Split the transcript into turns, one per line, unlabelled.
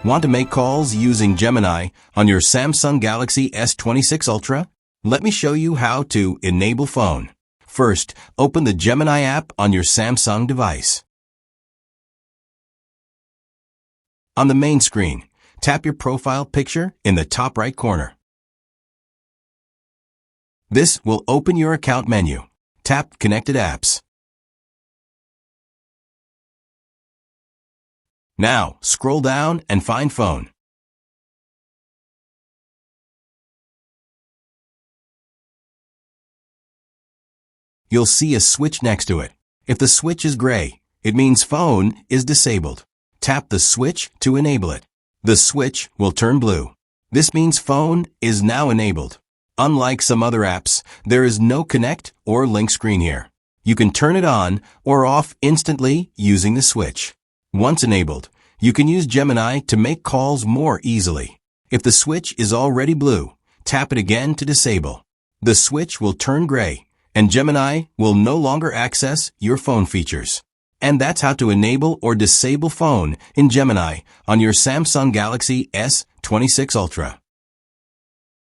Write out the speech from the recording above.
Want to make calls using Gemini on your Samsung Galaxy S26 Ultra? Let me show you how to enable phone. First, open the Gemini app on your Samsung device. On the main screen, tap your profile picture in the top right corner. This will open your account menu. Tap Connected Apps. Now, scroll down and find Phone. You'll see a switch next to it. If the switch is gray, it means Phone is disabled. Tap the switch to enable it. The switch will turn blue. This means Phone is now enabled. Unlike some other apps, there is no connect or link screen here. You can turn it on or off instantly using the switch. Once enabled, you can use Gemini to make calls more easily. If the switch is already blue, tap it again to disable. The switch will turn gray, and Gemini will no longer access your phone features. And that's how to enable or disable phone in Gemini on your Samsung Galaxy S26 Ultra.